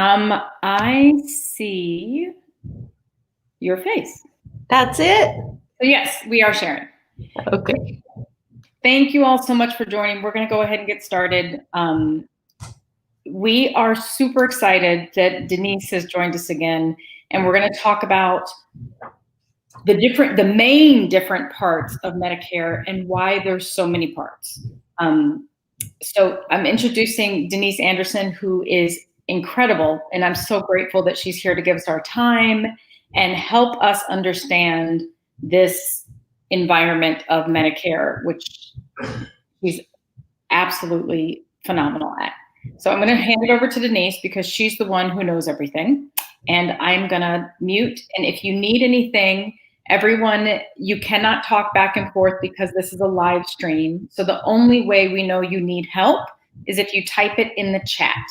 I see your face. That's it? So yes, we are sharing. Okay. Thank you all so much for joining. We're going to go ahead and get started. We are super excited that Denise has joined us again, and we're going to talk about the main different parts of Medicare and why there's so many parts. So I'm introducing Denise Anderson, who is incredible, and I'm so grateful that she's here to give us our time and help us understand this environment of Medicare, which she's absolutely phenomenal at. So I'm going to hand it over to Denise because she's the one who knows everything, and I'm going to mute. And if you need anything, everyone, you cannot talk back and forth because this is a live stream. So the only way we know you need help is if you type it in the chat.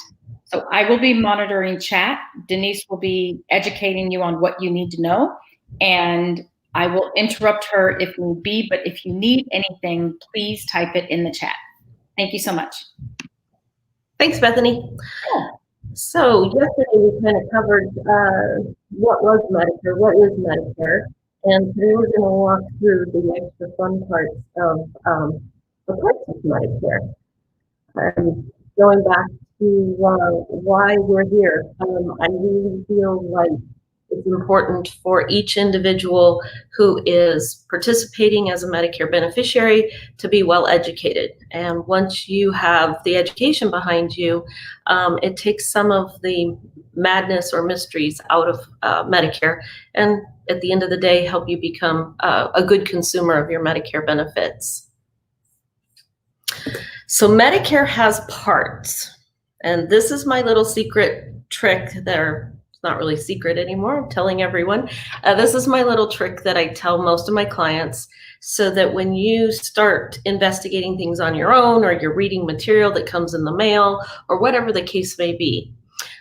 So I will be monitoring chat. Denise will be educating you on what you need to know. And I will interrupt her if need be. But if you need anything, please type it in the chat. Thank you so much. Thanks, Bethany. Yeah. So yesterday we kind of covered what was Medicare, what is Medicare. And today we're going to walk through the extra fun parts of the parts of Medicare. Going back to why we're here, I really feel like it's important for each individual who is participating as a Medicare beneficiary to be well educated. And once you have the education behind you, it takes some of the madness or mysteries out of Medicare, and at the end of the day, help you become a good consumer of your Medicare benefits. So Medicare has parts, and this is my little secret trick that it's not really secret anymore. I'm telling everyone. This is my little trick that I tell most of my clients so that when you start investigating things on your own, or you're reading material that comes in the mail, or whatever the case may be,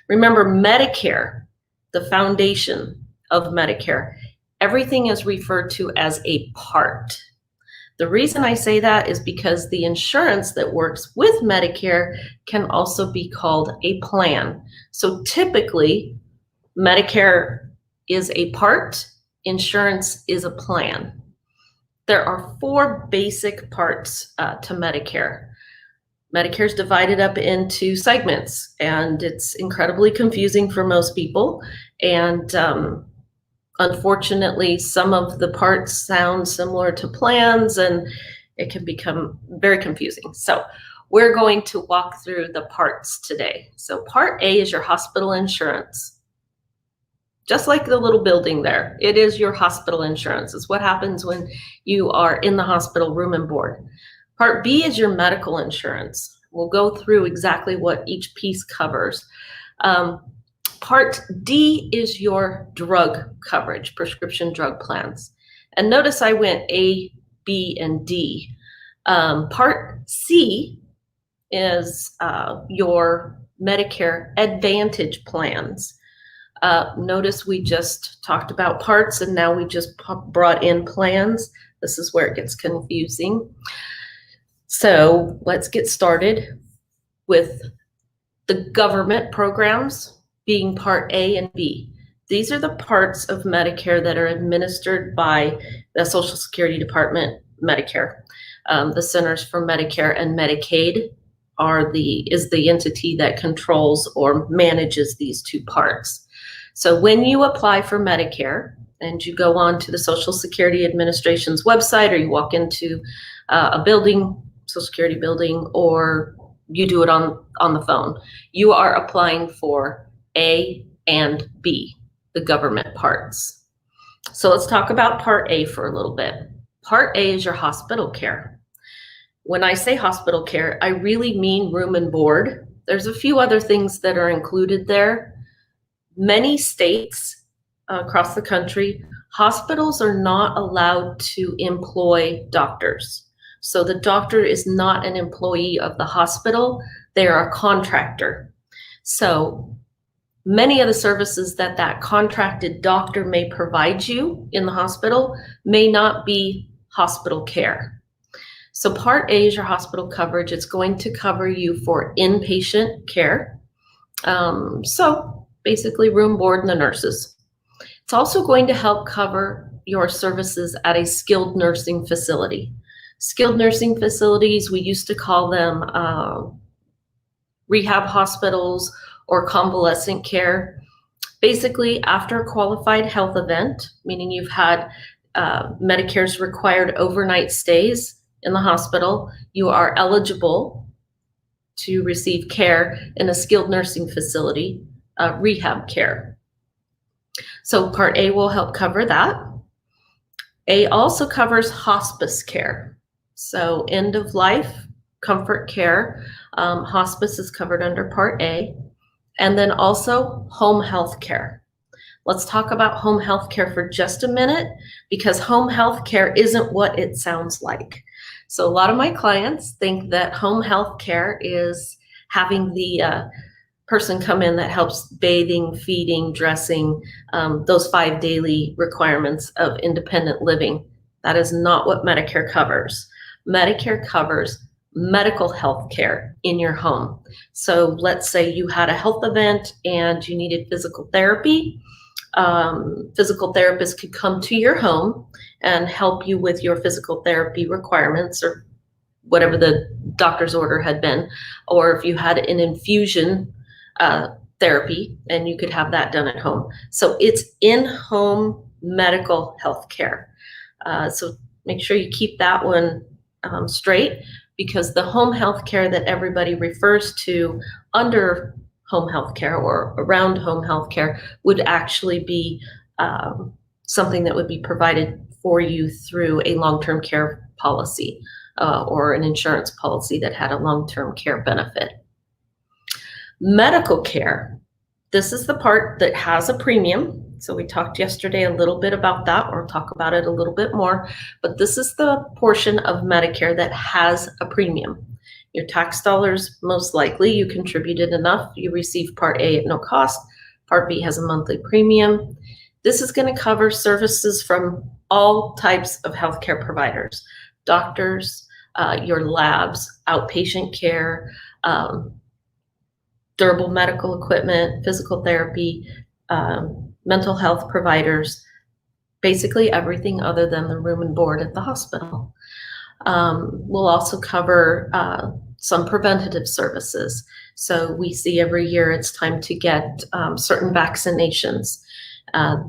remember Medicare, the foundation of Medicare, everything is referred to as a part. The reason I say that is because the insurance that works with Medicare can also be called a plan. So typically, Medicare is a part, insurance is a plan. There are 4 basic parts to Medicare. Medicare is divided up into segments, and it's incredibly confusing for most people. And unfortunately, some of the parts sound similar to plans, and it can become very confusing. So we're going to walk through the parts today. So Part A is your hospital insurance. Just like the little building there, it is your hospital insurance. It's what happens when you are in the hospital, room and board. Part B is your medical insurance. We'll go through exactly what each piece covers. Part D is your drug coverage, prescription drug plans. And notice I went A, B, and D. Part C is your Medicare Advantage Plans. Notice we just talked about parts, and now we just brought in plans. This is where it gets confusing. So let's get started with the government programs being Part A and B. These are the parts of Medicare that are administered by the Social Security Department, Medicare. The Centers for Medicare and Medicaid is the entity that controls or manages these 2 parts. So when you apply for Medicare and you go on to the Social Security Administration's website, or you walk into a building, Social Security building, or you do it on the phone, you are applying for A and B, the government parts. So let's talk about Part A for a little bit. Part A is your hospital care. When I say hospital care, I really mean room and board. There's a few other things that are included there. Many states across the country, hospitals are not allowed to employ doctors. So the doctor is not an employee of the hospital, they are a contractor. So many of the services that contracted doctor may provide you in the hospital may not be hospital care. So Part A is your hospital coverage. It's going to cover you for inpatient care. So basically room, board, and the nurses. It's also going to help cover your services at a skilled nursing facility. Skilled nursing facilities, we used to call them rehab hospitals or convalescent care. Basically, after a qualified health event, meaning you've had Medicare's required overnight stays in the hospital, you are eligible to receive care in a skilled nursing facility, rehab care. So Part A will help cover that. A also covers hospice care. So end of life, comfort care, hospice is covered under Part A. And then also home health care. Let's talk about home health care for just a minute, because home health care isn't what it sounds like. So a lot of my clients think that home health care is having the person come in that helps bathing, feeding, dressing, those 5 daily requirements of independent living. That is not what Medicare covers. Medicare covers medical health care in your home. So let's say you had a health event and you needed physical therapy. Physical therapists could come to your home and help you with your physical therapy requirements or whatever the doctor's order had been. Or if you had an infusion therapy, and you could have that done at home. So it's in-home medical health care. So make sure you keep that one straight, because the home health care that everybody refers to under home health care or around home health care would actually be something that would be provided for you through a long-term care policy or an insurance policy that had a long-term care benefit. Medical care, this is the part that has a premium. So we talked yesterday a little bit about that, or talk about it a little bit more, but this is the portion of Medicare that has a premium. Your tax dollars, most likely you contributed enough, you receive Part A at no cost. Part B has a monthly premium. This is going to cover services from all types of healthcare providers, doctors, your labs, outpatient care, durable medical equipment, physical therapy, mental health providers, basically everything other than the room and board at the hospital. We'll also cover some preventative services. So we see every year it's time to get certain vaccinations.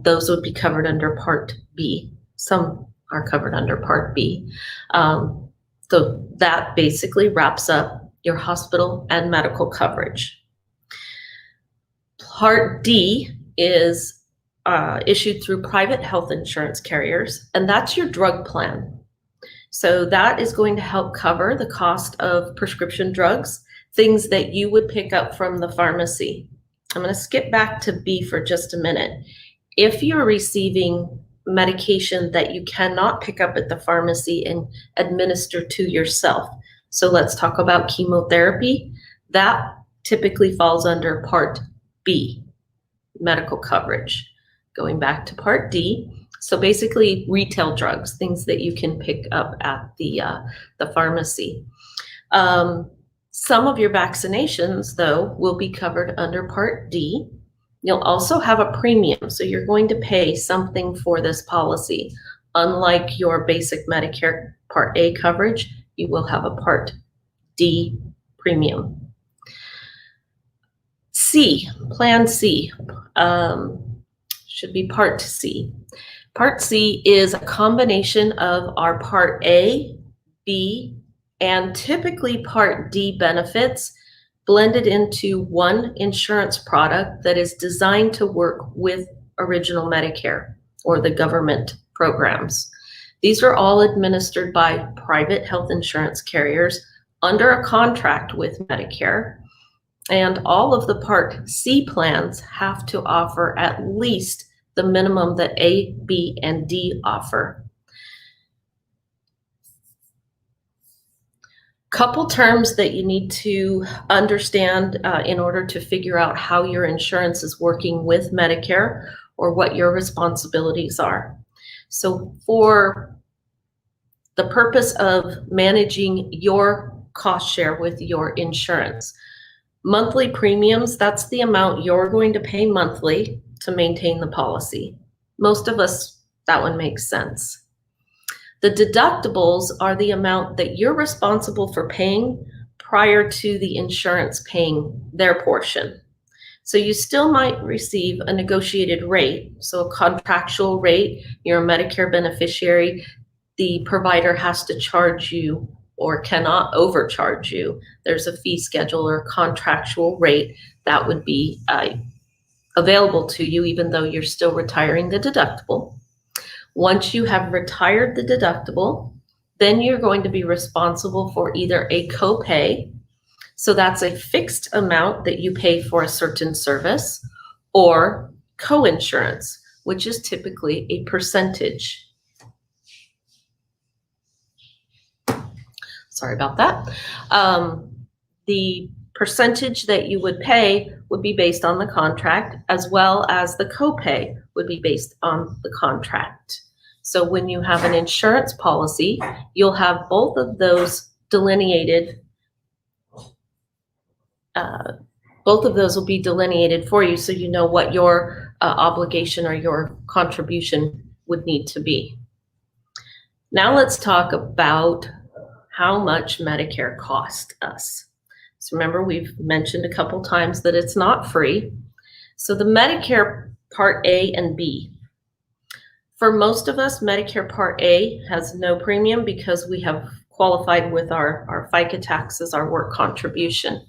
Those would be covered under Part B. Some are covered under Part B. So that basically wraps up your hospital and medical coverage. Part D is issued through private health insurance carriers, and that's your drug plan. So that is going to help cover the cost of prescription drugs, things that you would pick up from the pharmacy. I'm going to skip back to B for just a minute. If you're receiving medication that you cannot pick up at the pharmacy and administer to yourself, so let's talk about chemotherapy, that typically falls under Part B, medical coverage. Going back to Part D, so basically retail drugs, things that you can pick up at the pharmacy. Some of your vaccinations, though, will be covered under Part D. You'll also have a premium, so you're going to pay something for this policy. Unlike your basic Medicare Part A coverage, you will have a Part D premium. C, Plan C, should be Part C. Part C is a combination of our Part A, B, and typically Part D benefits blended into one insurance product that is designed to work with original Medicare or the government programs. These are all administered by private health insurance carriers under a contract with Medicare. And all of the Part C plans have to offer at least the minimum that A, B, and D offer. Couple terms that you need to understand in order to figure out how your insurance is working with Medicare or what your responsibilities are. So for the purpose of managing your cost share with your insurance, Monthly premiums, that's the amount you're going to pay monthly to maintain the policy. Most of us, that one makes sense. The deductibles are the amount that you're responsible for paying prior to the insurance paying their portion. So you still might receive a negotiated rate, so a contractual rate. You're a Medicare beneficiary. The provider has to charge you or cannot overcharge you. There's a fee schedule or contractual rate that would be available to you even though you're still retiring the deductible. Once you have retired the deductible, then you're going to be responsible for either a copay, so that's a fixed amount that you pay for a certain service, or coinsurance, which is typically a percentage. Sorry about that. The percentage that you would pay would be based on the contract, as well as the copay would be based on the contract. So when you have an insurance policy, you'll have both of those delineated. Both of those will be delineated for you, so you know what your obligation or your contribution would need to be. Now let's talk about how much Medicare costs us. So remember, we've mentioned a couple times that it's not free. So the Medicare Part A and B. For most of us, Medicare Part A has no premium because we have qualified with our FICA taxes, our work contribution.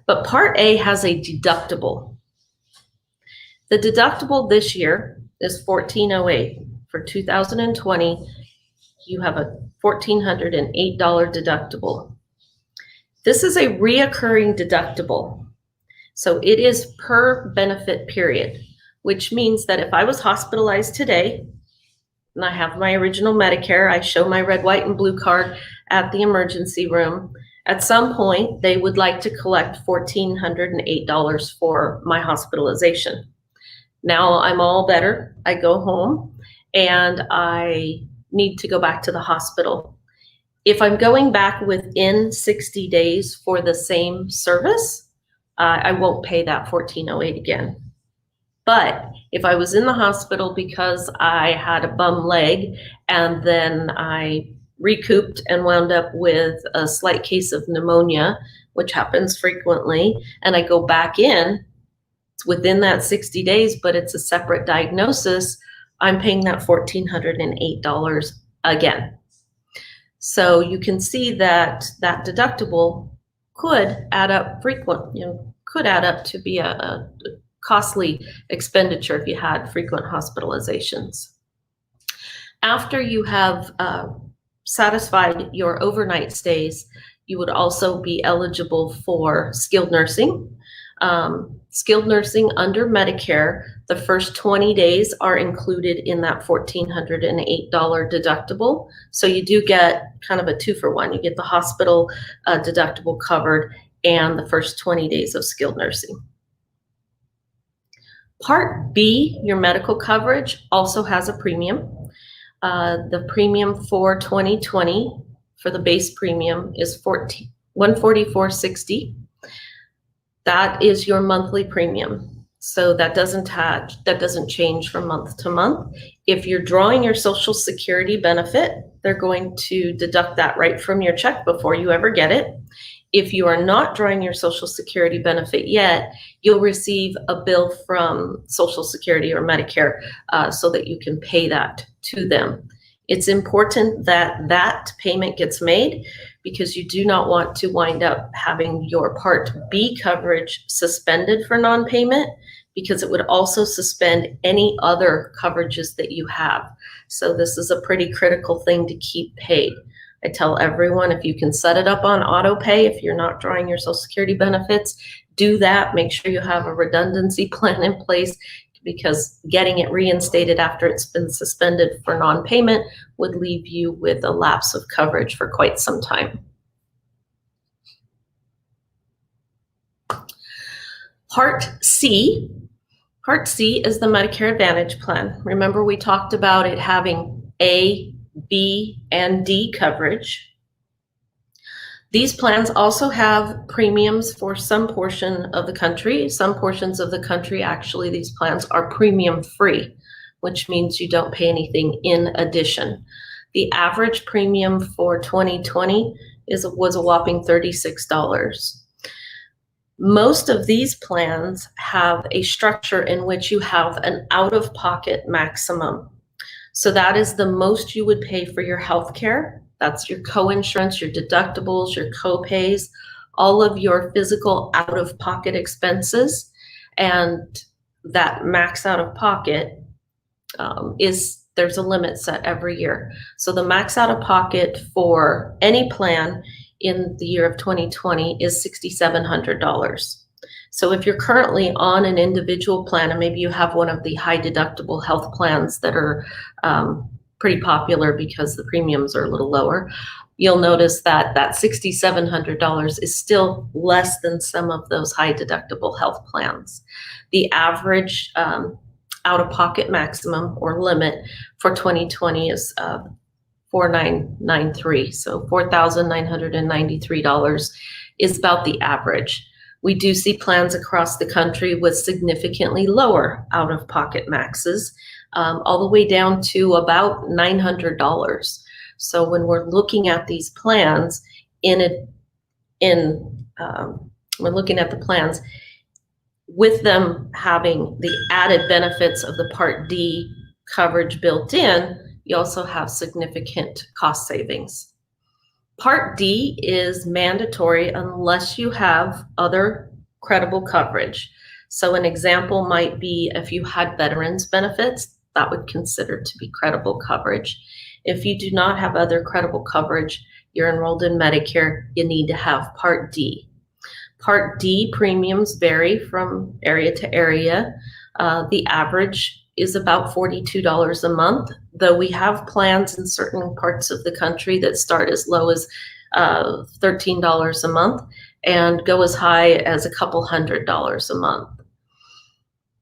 But Part A has a deductible. The deductible this year is $1,408. For 2020, you have a $1,408 deductible. This is a reoccurring deductible. So it is per benefit period, which means that if I was hospitalized today and I have my original Medicare, I show my red, white, and blue card at the emergency room. At some point, they would like to collect $1,408 for my hospitalization. Now I'm all better. I go home and I need to go back to the hospital. If I'm going back within 60 days for the same service, I won't pay that $1,408 again. But if I was in the hospital because I had a bum leg and then I recouped and wound up with a slight case of pneumonia, which happens frequently, and I go back in, it's within that 60 days, but it's a separate diagnosis, I'm paying that $1,408 again. So you can see that that deductible could add up could add up to be a costly expenditure if you had frequent hospitalizations. After you have satisfied your overnight stays, you would also be eligible for skilled nursing. Skilled nursing under Medicare, the first 20 days are included in that $1,408 deductible. So you do get kind of a 2-for-1. You get the hospital deductible covered and the first 20 days of skilled nursing. Part B, your medical coverage, also has a premium. The premium for 2020 for the base premium is $144.60. That is your monthly premium. So that doesn't change from month to month. If you're drawing your Social Security benefit, they're going to deduct that right from your check before you ever get it. If you are not drawing your Social Security benefit yet, you'll receive a bill from Social Security or Medicare so that you can pay that to them. It's important that that payment gets made because you do not want to wind up having your Part B coverage suspended for non-payment, because it would also suspend any other coverages that you have. So this is a pretty critical thing to keep paid. I tell everyone, if you can set it up on auto pay, if you're not drawing your Social Security benefits, do that. Make sure you have a redundancy plan in place, because getting it reinstated after it's been suspended for non-payment would leave you with a lapse of coverage for quite some time. Part C. Part C is the Medicare Advantage Plan. Remember, we talked about it having A, B, and D coverage. These plans also have premiums for some portion of the country. Some portions of the country, actually, these plans are premium free, which means you don't pay anything in addition. The average premium for 2020 was a whopping $36. Most of these plans have a structure in which you have an out-of-pocket maximum. So that is the most you would pay for your health care. That's your co-insurance, your deductibles, your co-pays, all of your physical out-of-pocket expenses. And that max out-of-pocket there's a limit set every year. So the max out-of-pocket for any plan in the year of 2020 is $6,700. So if you're currently on an individual plan, and maybe you have one of the high deductible health plans that are pretty popular because the premiums are a little lower, you'll notice that that $6,700 is still less than some of those high deductible health plans. The average out-of-pocket maximum or limit for 2020 is $4,993. So $4,993 is about the average. We do see plans across the country with significantly lower out-of-pocket maxes, all the way down to about $900. So when we're looking at these plans, we're looking at the plans with them having the added benefits of the Part D coverage built in, you also have significant cost savings. Part D is mandatory unless you have other credible coverage. So an example might be if you had veterans benefits, that would consider to be credible coverage. If you do not have other credible coverage, you're enrolled in Medicare, you need to have Part D. Part D premiums vary from area to area. The average is about $42 a month, though we have plans in certain parts of the country that start as low as $13 a month and go as high as a couple $100s a month.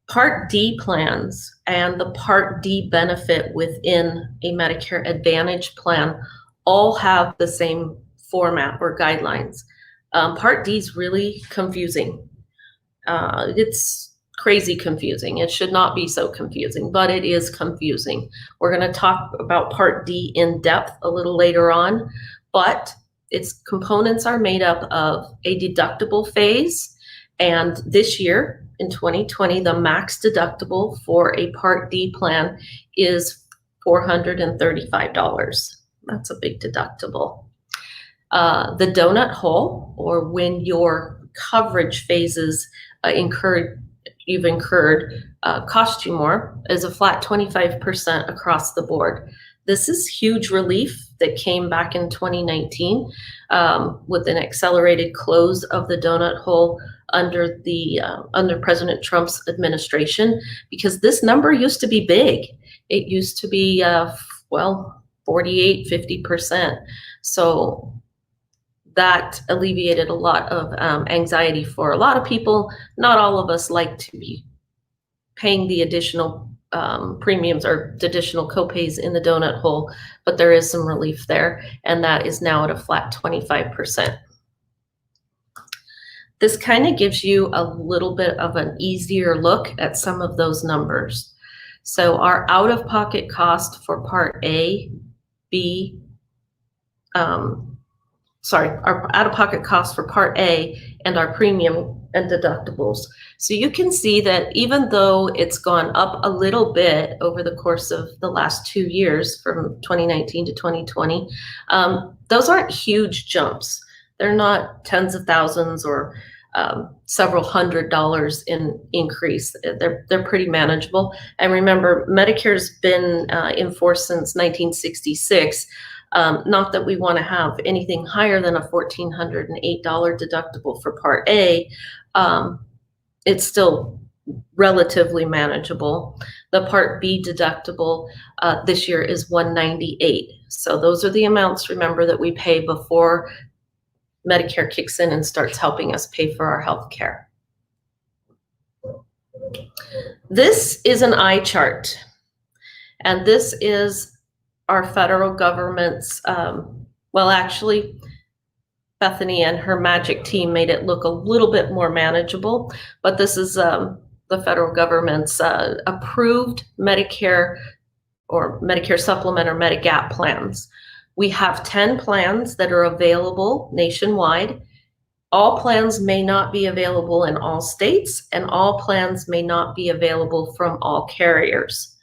Part D plans and the Part D benefit within a Medicare Advantage plan all have the same format or guidelines. Part D is really confusing. It's crazy confusing. It should not be so confusing, but it is confusing. We're going to talk about Part D in depth a little later on, but its components are made up of a deductible phase. And this year, in 2020, the max deductible for a Part D plan is $435. That's a big deductible. The donut hole, or when your coverage phases you've incurred cost you more, is a flat 25% across the board. This is huge relief that came back in 2019 with an accelerated close of the donut hole under President Trump's administration, because this number used to be big. It used to be 48, 50%. So that alleviated a lot of anxiety for a lot of people. Not all of us like to be paying the additional premiums or additional copays in the donut hole, but there is some relief there, and that is now at a flat 25%. This kind of gives you a little bit of an easier look at some of those numbers. So our out-of-pocket cost for Part A, B, our out-of-pocket cost for Part A and our premium and deductibles. So you can see that even though it's gone up a little bit over the course of the last 2 years from 2019 to 2020, those aren't huge jumps. They're not tens of thousands or several $100s in increase. They're pretty manageable. And remember, Medicare's been in force since 1966. Not that we want to have anything higher than a $1,408 deductible for Part A. It's still relatively manageable. The Part B deductible this year is $198. So those are the amounts, remember, that we pay before Medicare kicks in and starts helping us pay for our health care. This is an eye chart, and this is our federal government's, well, actually, Bethany and her magic team made it look a little bit more manageable, but this is the federal government's approved Medicare or Medicare Supplement or Medigap plans. We have 10 plans that are available nationwide. All plans may not be available in all states, and all plans may not be available from all carriers.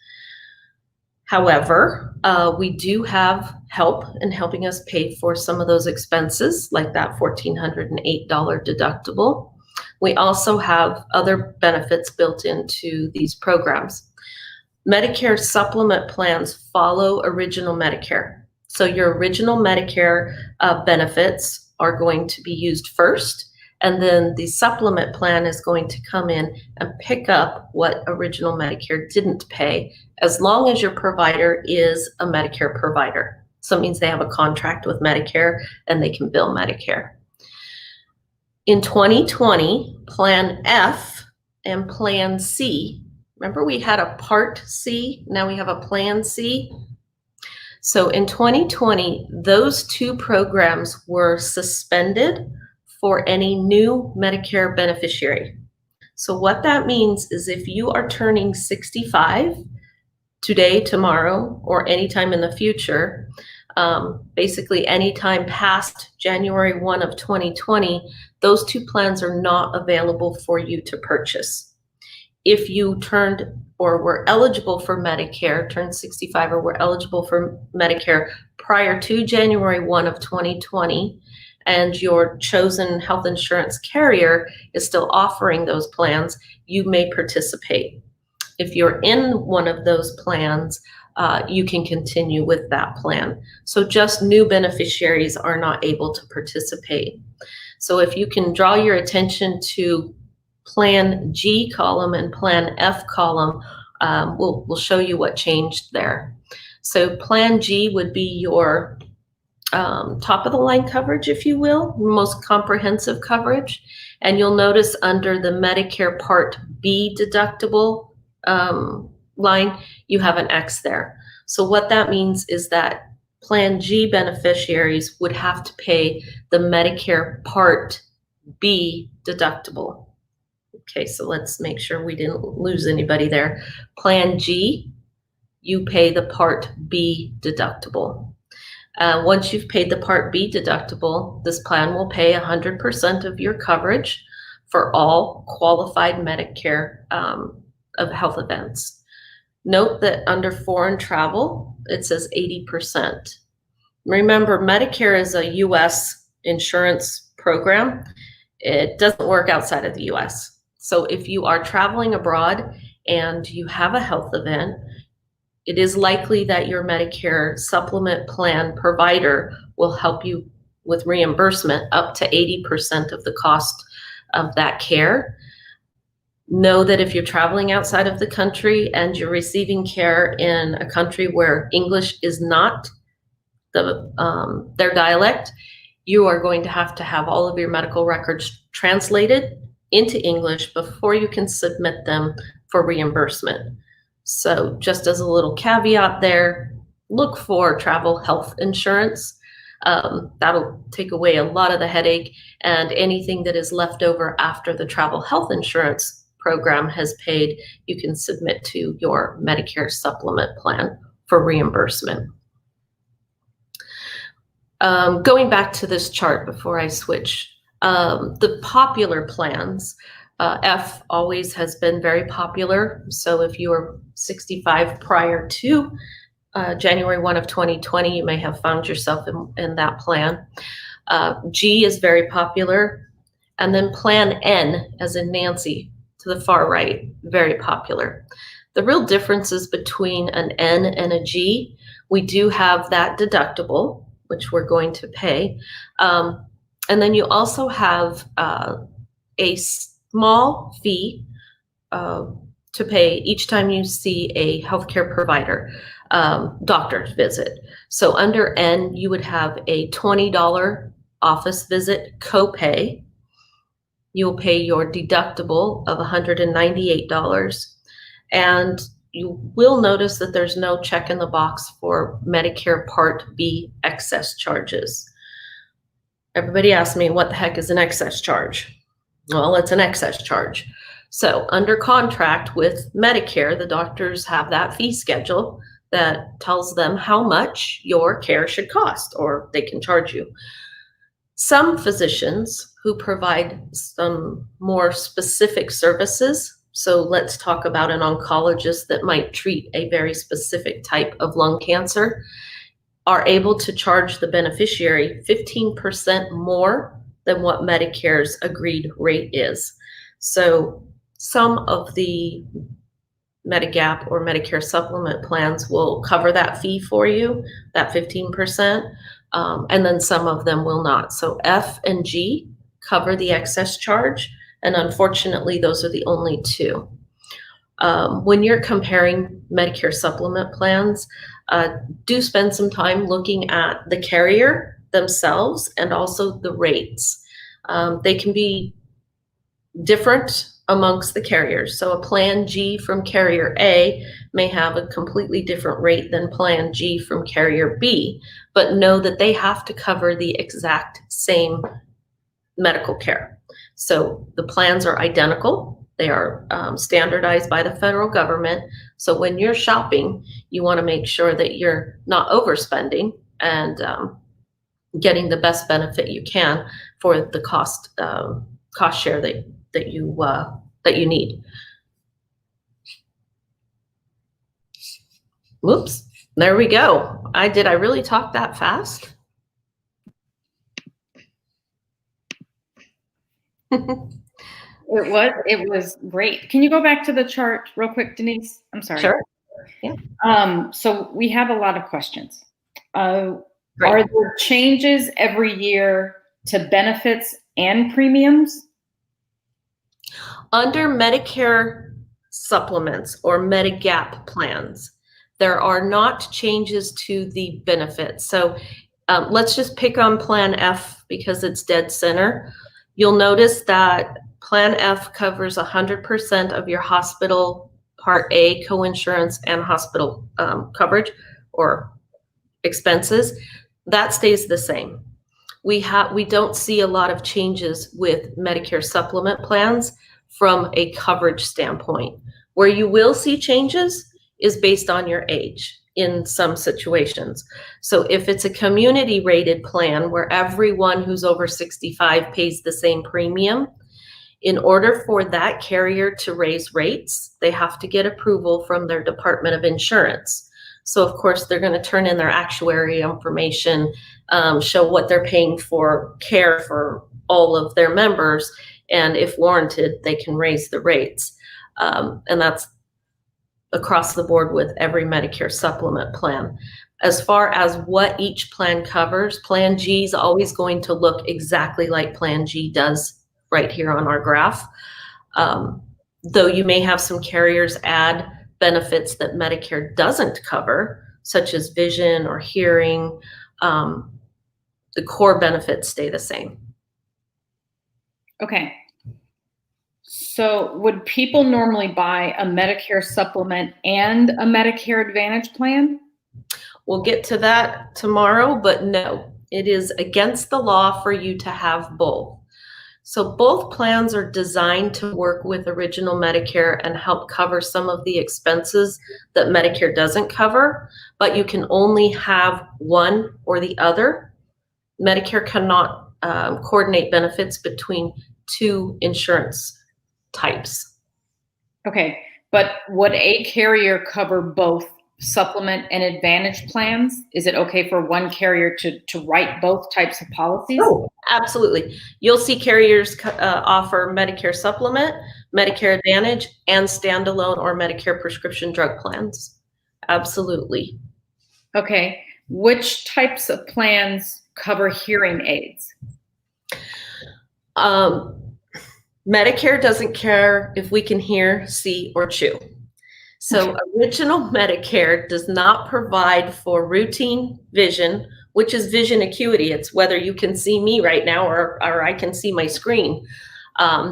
However, we do have help in helping us pay for some of those expenses, like that $1,408 deductible. We also have other benefits built into these programs. Medicare supplement plans follow original Medicare. So your original Medicare benefits are going to be used first, and then the supplement plan is going to come in and pick up what original Medicare didn't pay, as long as your provider is a Medicare provider. So it means they have a contract with Medicare and they can bill Medicare. In 2020, Plan F and Plan C, remember we had a Part C, now we have a Plan C. So in 2020, those two programs were suspended for any new Medicare beneficiary. So what that means is if you are turning 65 today, tomorrow, or anytime in the future, basically anytime past January 1 of 2020, those two plans are not available for you to purchase. If you turned or were eligible for Medicare, turned 65 or were eligible for Medicare prior to January 1 of 2020, and your chosen health insurance carrier is still offering those plans, you may participate. If you're in one of those plans, you can continue with that plan. So just new beneficiaries are not able to participate. So if you can draw your attention to Plan G column and Plan F column, we'll show you what changed there. So Plan G would be your top of the line coverage, if you will, most comprehensive coverage. And you'll notice under the Medicare Part B deductible line, you have an X there. So what that means is that Plan G beneficiaries would have to pay the Medicare Part B deductible. Okay, so let's make sure we didn't lose anybody there. Plan G, you pay the Part B deductible. Once you've paid the Part B deductible, this plan will pay 100% of your coverage for all qualified Medicare of health events. Note that under foreign travel, it says 80%. Remember, Medicare is a US insurance program. It doesn't work outside of the US. So if you are traveling abroad and you have a health event, it is likely that your Medicare supplement plan provider will help you with reimbursement up to 80% of the cost of that care. Know that if you're traveling outside of the country and you're receiving care in a country where English is not their dialect, you are going to have all of your medical records translated into English before you can submit them for reimbursement. So just as a little caveat there, look for travel health insurance. That'll take away a lot of the headache, and anything that is left over after the travel health insurance program has paid, you can submit to your Medicare supplement plan for reimbursement. Going back to this chart before I switch, the popular plans, F always has been very popular. So if you were 65 prior to January 1 of 2020, you may have found yourself in that plan. G is very popular. And then Plan N, as in Nancy, to the far right, very popular. The real differences between an N and a G, we do have that deductible, which we're going to pay. And then you also have a small fee to pay each time you see a healthcare provider doctor's visit. So under N, you would have a $20 office visit copay. You'll pay your deductible of $198. And you will notice that there's no check in the box for Medicare Part B excess charges. Everybody asks me, what the heck is an excess charge? Well, it's an excess charge. So under contract with Medicare, the doctors have that fee schedule that tells them how much your care should cost, or they can charge you. Some physicians who provide some more specific services, so let's talk about an oncologist that might treat a very specific type of lung cancer, are able to charge the beneficiary 15% more than what Medicare's agreed rate is. So some of the Medigap or Medicare Supplement plans will cover that fee for you, that 15%, and then some of them will not. So F and G cover the excess charge, and unfortunately, those are the only two. When you're comparing Medicare Supplement plans, do spend some time looking at the carrier themselves and also the rates. They can be different amongst the carriers. So a Plan G from carrier A may have a completely different rate than Plan G from carrier B, but know that they have to cover the exact same medical care. So the plans are identical. They are standardized by the federal government. So when you're shopping, you want to make sure that you're not overspending and getting the best benefit you can for the cost share that you need. Whoops, there we go. Did I really talk that fast? It was great. Can you go back to the chart real quick, Denise? I'm sorry. Sure. Yeah. So we have a lot of questions. Are there changes every year to benefits and premiums? Under Medicare supplements or Medigap plans, there are not changes to the benefits. So let's just pick on Plan F because it's dead center. You'll notice that Plan F covers 100% of your hospital Part A coinsurance and hospital coverage or expenses. That stays the same. We don't see a lot of changes with Medicare supplement plans from a coverage standpoint. Where you will see changes is based on your age in some situations. So if it's a community rated plan where everyone who's over 65 pays the same premium, in order for that carrier to raise rates, they have to get approval from their Department of Insurance. So of course, they're going to turn in their actuary information, show what they're paying for care for all of their members, and if warranted, they can raise the rates. And that's across the board with every Medicare supplement plan. As far as what each plan covers, Plan G is always going to look exactly like Plan G does right here on our graph. Though you may have some carriers add benefits that Medicare doesn't cover, such as vision or hearing, the core benefits stay the same. Okay. So would people normally buy a Medicare supplement and a Medicare Advantage plan? We'll get to that tomorrow, but no, it is against the law for you to have both. So both plans are designed to work with original Medicare and help cover some of the expenses that Medicare doesn't cover, but you can only have one or the other. Medicare cannot coordinate benefits between two insurance types. Okay, but would a carrier cover both supplement and advantage plans? Is it okay for one carrier to write both types of policies? Oh, absolutely. You'll see carriers offer Medicare Supplement, Medicare Advantage, and standalone or Medicare prescription drug plans. Absolutely. Okay. Which types of plans cover hearing aids? Medicare doesn't care if we can hear, see, or chew. So original Medicare does not provide for routine vision, which is vision acuity. It's whether you can see me right now or I can see my screen,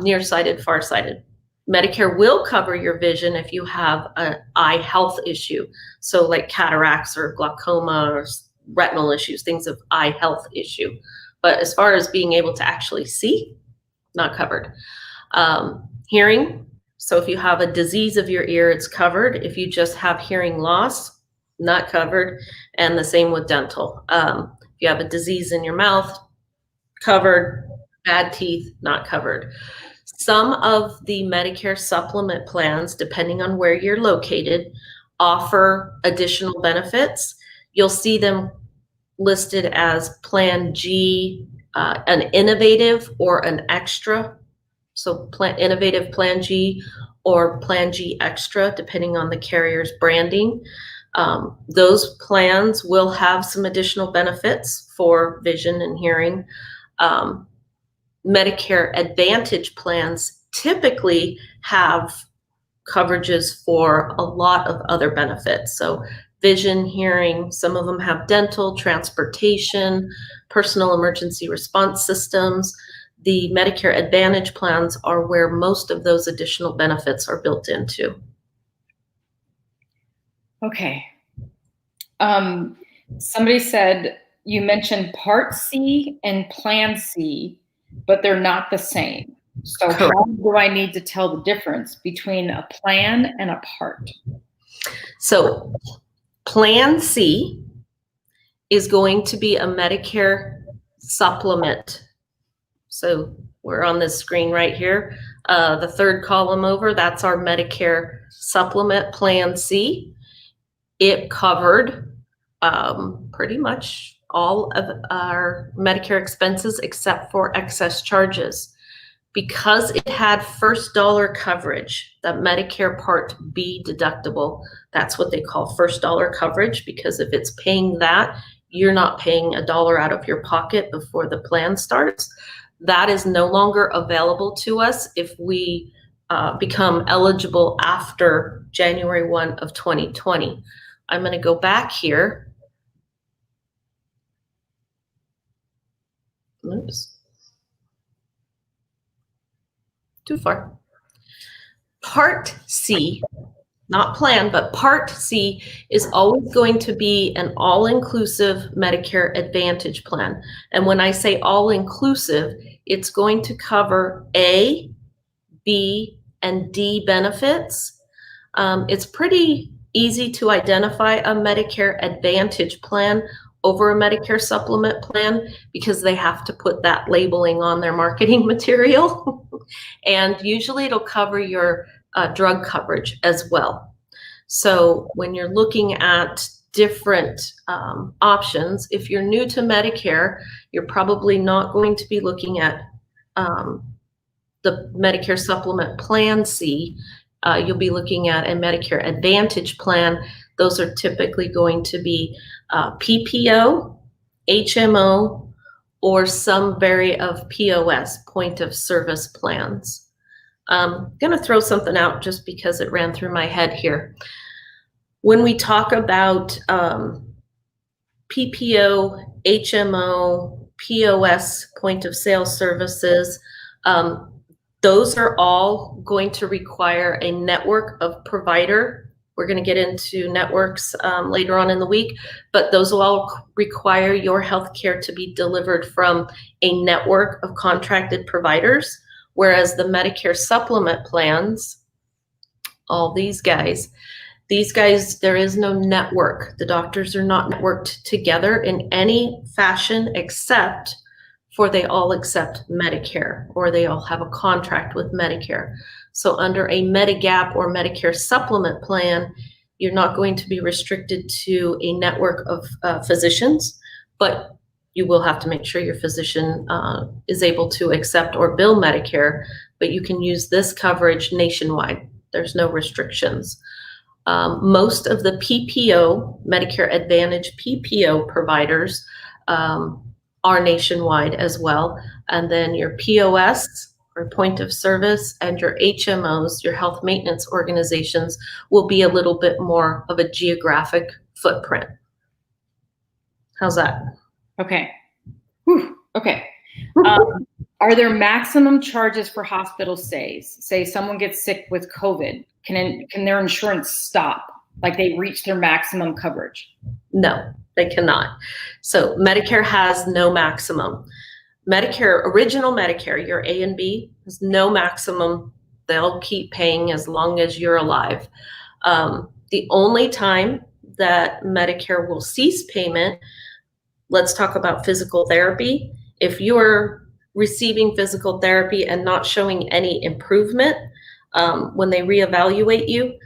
nearsighted, farsighted. Medicare will cover your vision if you have an eye health issue. So like cataracts or glaucoma or retinal issues, things of eye health issue. But as far as being able to actually see, not covered. Hearing, so if you have a disease of your ear, it's covered. If you just have hearing loss, not covered. And the same with dental. If you have a disease in your mouth, covered. Bad teeth, not covered. Some of the Medicare supplement plans, depending on where you're located, offer additional benefits. You'll see them listed as Plan G, an innovative or an extra. So innovative Plan G or Plan G extra, depending on the carrier's branding. Those plans will have some additional benefits for vision and hearing. Medicare Advantage plans typically have coverages for a lot of other benefits. So vision, hearing, some of them have dental, transportation, personal emergency response systems. The Medicare Advantage plans are where most of those additional benefits are built into. Okay. Somebody said, you mentioned Part C and Plan C, but they're not the same. So Correct. How do I need to tell the difference between a plan and a part? So Plan C is going to be a Medicare supplement. So we're on this screen right here. The third column over, that's our Medicare Supplement Plan C. It covered pretty much all of our Medicare expenses except for excess charges. Because it had first dollar coverage, that Medicare Part B deductible, that's what they call first dollar coverage, because if it's paying that, you're not paying $1 out of your pocket before the plan starts. That is no longer available to us if we become eligible after January 1 of 2020. I'm going to go back here. Oops. Too far. Part C, not plan, but Part C is always going to be an all-inclusive Medicare Advantage plan. And when I say all-inclusive, it's going to cover A, B, and D benefits. It's pretty easy to identify a Medicare Advantage plan over a Medicare Supplement plan because they have to put that labeling on their marketing material. And usually it'll cover your drug coverage as well. So when you're looking at different options, if you're new to Medicare, you're probably not going to be looking at the Medicare Supplement Plan C. You'll be looking at a Medicare Advantage plan. Those are typically going to be PPO, HMO, or some variant of POS, point of service plans. I'm going to throw something out just because it ran through my head here. When we talk about PPO, HMO, POS, point of sale services, those are all going to require a network of provider. We're going to get into networks later on in the week, but those will all require your healthcare to be delivered from a network of contracted providers, whereas the Medicare supplement plans, all these guys, there is no network. The doctors are not networked together in any fashion except for they all accept Medicare or they all have a contract with Medicare. So under a Medigap or Medicare supplement plan, you're not going to be restricted to a network of physicians, but you will have to make sure your physician is able to accept or bill Medicare, but you can use this coverage nationwide. There's no restrictions. Most of the PPO, Medicare Advantage PPO providers are nationwide as well. And then your POS, or point of service, and your HMOs, your health maintenance organizations, will be a little bit more of a geographic footprint. How's that? Okay. Whew. Okay. Are there maximum charges for hospital stays? Say someone gets sick with COVID, can their insurance stop? Like they reach their maximum coverage? No, they cannot. So Medicare has no maximum. Medicare, original Medicare, your A and B, has no maximum. They'll keep paying as long as you're alive. The only time that Medicare will cease payment, let's talk about physical therapy. If you're receiving physical therapy and not showing any improvement, when they reevaluate you,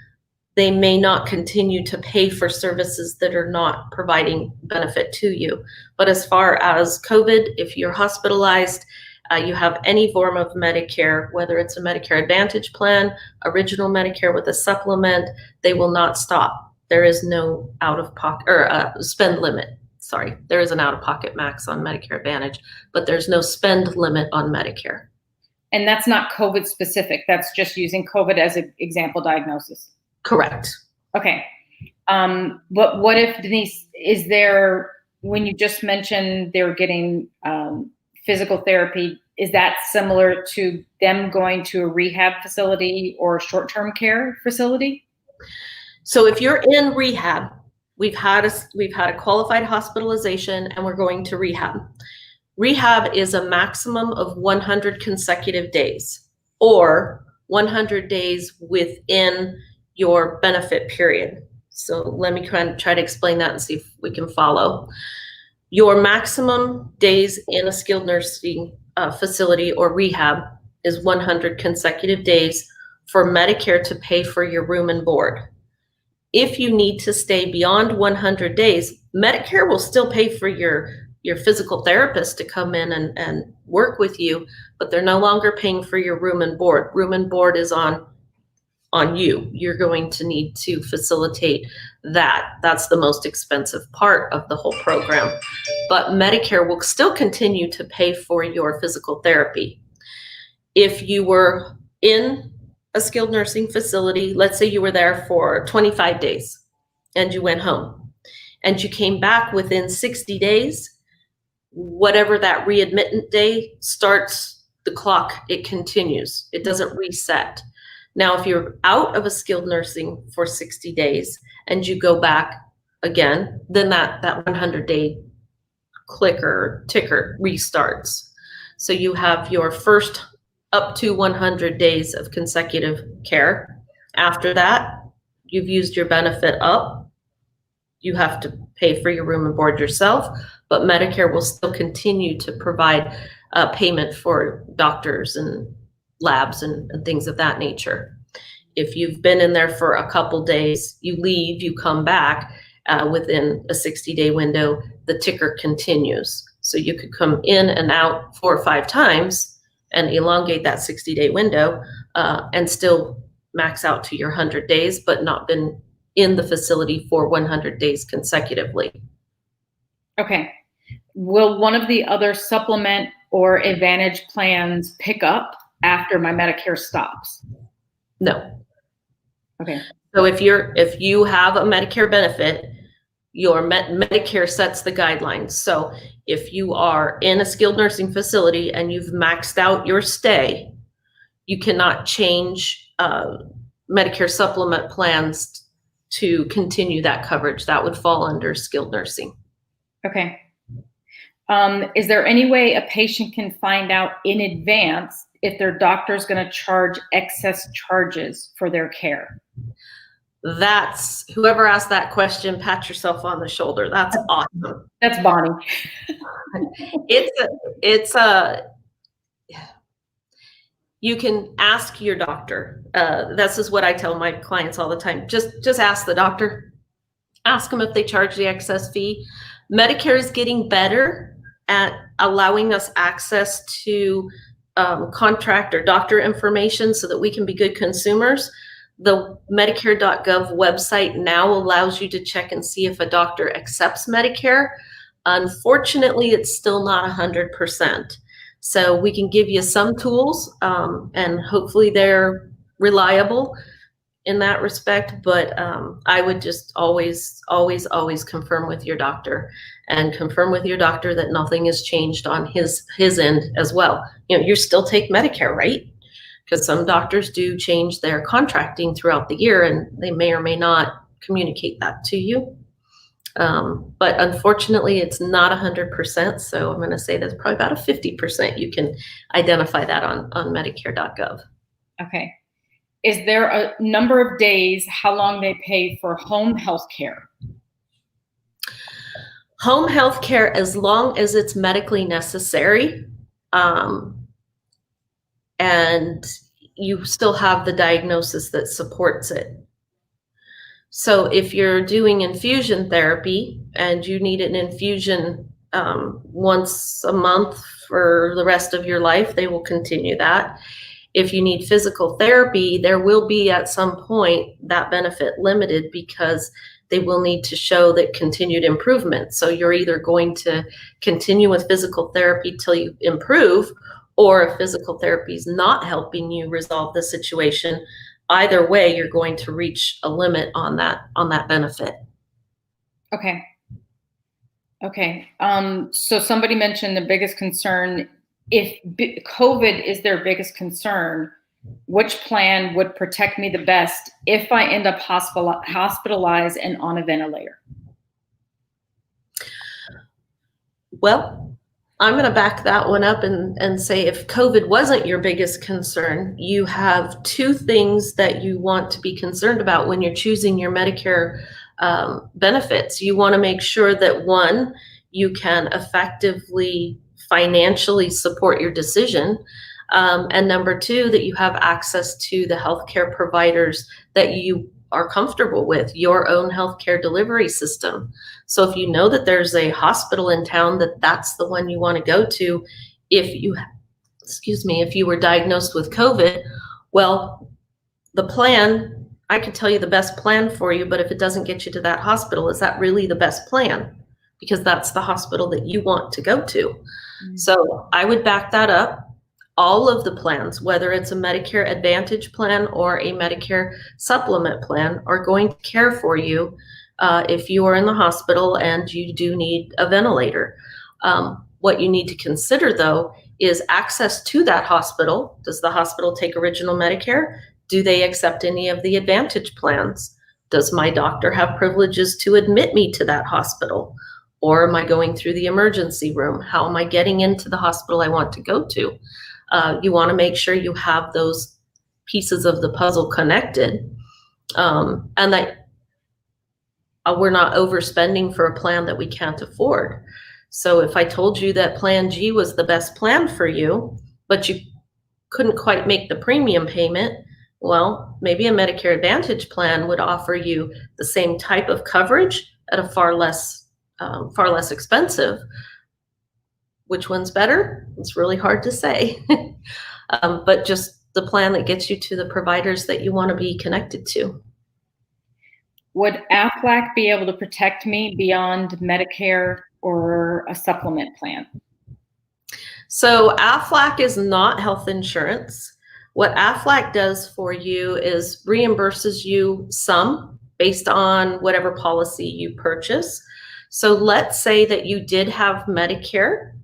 they may not continue to pay for services that are not providing benefit to you. But as far as COVID, if you're hospitalized, you have any form of Medicare, whether it's a Medicare Advantage plan, original Medicare with a supplement, they will not stop. There is no out-of-pocket or spend limit. Sorry, there is an out-of-pocket max on Medicare Advantage, but there's no spend limit on Medicare. And that's not COVID specific. That's just using COVID as an example diagnosis. Correct. Okay. But what if, Denise, is there, when you just mentioned they're getting physical therapy, is that similar to them going to a rehab facility or short-term care facility? So if you're in rehab, we've had a qualified hospitalization and we're going to rehab. Rehab is a maximum of 100 consecutive days or 100 days within your benefit period. So let me try to explain that and see if we can follow. Your maximum days in a skilled nursing facility or rehab is 100 consecutive days for Medicare to pay for your room and board. If you need to stay beyond 100 days, Medicare will still pay for your physical therapist to come in and work with you, but they're no longer paying for your room and board. Room and board is on you. You're going to need to facilitate that. That's the most expensive part of the whole program. But Medicare will still continue to pay for your physical therapy. If you were in a skilled nursing facility, let's say you were there for 25 days and you went home and you came back within 60 days, whatever that readmitment day starts the clock, it continues. It doesn't reset. Now, if you're out of a skilled nursing for 60 days and you go back again, then that 100-day ticker restarts. So you have your first up to 100 days of consecutive care. After that, you've used your benefit up. You have to pay for your room and board yourself, but Medicare will still continue to provide payment for doctors and labs and things of that nature. If you've been in there for a couple days, you leave, you come back within a 60-day window, the ticker continues. So you could come in and out 4 or 5 times and elongate that 60-day window and still max out to your 100 days, but not been in the facility for 100 days consecutively. Okay. Will one of the other supplement or advantage plans pick up after my Medicare stops? No. Okay. So if you have a Medicare benefit, your Medicare sets the guidelines. So if you are in a skilled nursing facility and you've maxed out your stay, you cannot change Medicare supplement plans to continue that coverage. That would fall under skilled nursing. Okay. Is there any way a patient can find out in advance if their doctor is going to charge excess charges for their care? That's, whoever asked that question, pat yourself on the shoulder. That's awesome. That's Bonnie. You can ask your doctor. This is what I tell my clients all the time. Just ask the doctor. Ask them if they charge the excess fee. Medicare is getting better at allowing us access to contract or doctor information so that we can be good consumers. The Medicare.gov website now allows you to check and see if a doctor accepts Medicare. Unfortunately, it's still not 100%. So we can give you some tools and hopefully they're reliable in that respect. But I would just always confirm with your doctor and confirm with your doctor that nothing has changed on his end as well. You know, you still take Medicare, right? Because some doctors do change their contracting throughout the year and they may or may not communicate that to you. But unfortunately, it's not 100%. So I'm going to say there's probably about a 50% you can identify that on Medicare.gov. Okay. Is there a number of days, how long they pay for home health care? Home health care, as long as it's medically necessary, and you still have the diagnosis that supports it. So if you're doing infusion therapy and you need an infusion once a month for the rest of your life, they will continue that. If you need physical therapy, there will be at some point that benefit limited because they will need to show that continued improvement. So you're either going to continue with physical therapy till you improve, or if physical therapy is not helping you resolve the situation, either way, you're going to reach a limit on that benefit. Okay. Okay. So somebody mentioned the biggest concern. If COVID is their biggest concern, which plan would protect me the best if I end up hospitalized and on a ventilator? Well, I'm going to back that one up and say if COVID wasn't your biggest concern, you have two things that you want to be concerned about when you're choosing your Medicare benefits. You want to make sure that, one, you can effectively financially support your decision. And number two, that you have access to the healthcare providers that you are comfortable with, your own healthcare delivery system. So if you know that there's a hospital in town, that's the one you want to go to. If you were diagnosed with COVID, well, the plan, I could tell you the best plan for you, but if it doesn't get you to that hospital, is that really the best plan? Because that's the hospital that you want to go to. Mm-hmm. So I would back that up. All of the plans, whether it's a Medicare Advantage plan or a Medicare Supplement plan, are going to care for you if you are in the hospital and you do need a ventilator. What you need to consider, though, is access to that hospital. Does the hospital take original Medicare? Do they accept any of the Advantage plans? Does my doctor have privileges to admit me to that hospital? Or am I going through the emergency room? How am I getting into the hospital I want to go to? You want to make sure you have those pieces of the puzzle connected, and that we're not overspending for a plan that we can't afford. So if I told you that Plan G was the best plan for you, but you couldn't quite make the premium payment, well, maybe a Medicare Advantage plan would offer you the same type of coverage at a far less expensive. Which one's better? It's really hard to say, but just the plan that gets you to the providers that you want to be connected to. Would AFLAC be able to protect me beyond Medicare or a supplement plan? So AFLAC is not health insurance. What AFLAC does for you is reimburses you some based on whatever policy you purchase. So let's say that you did have Medicare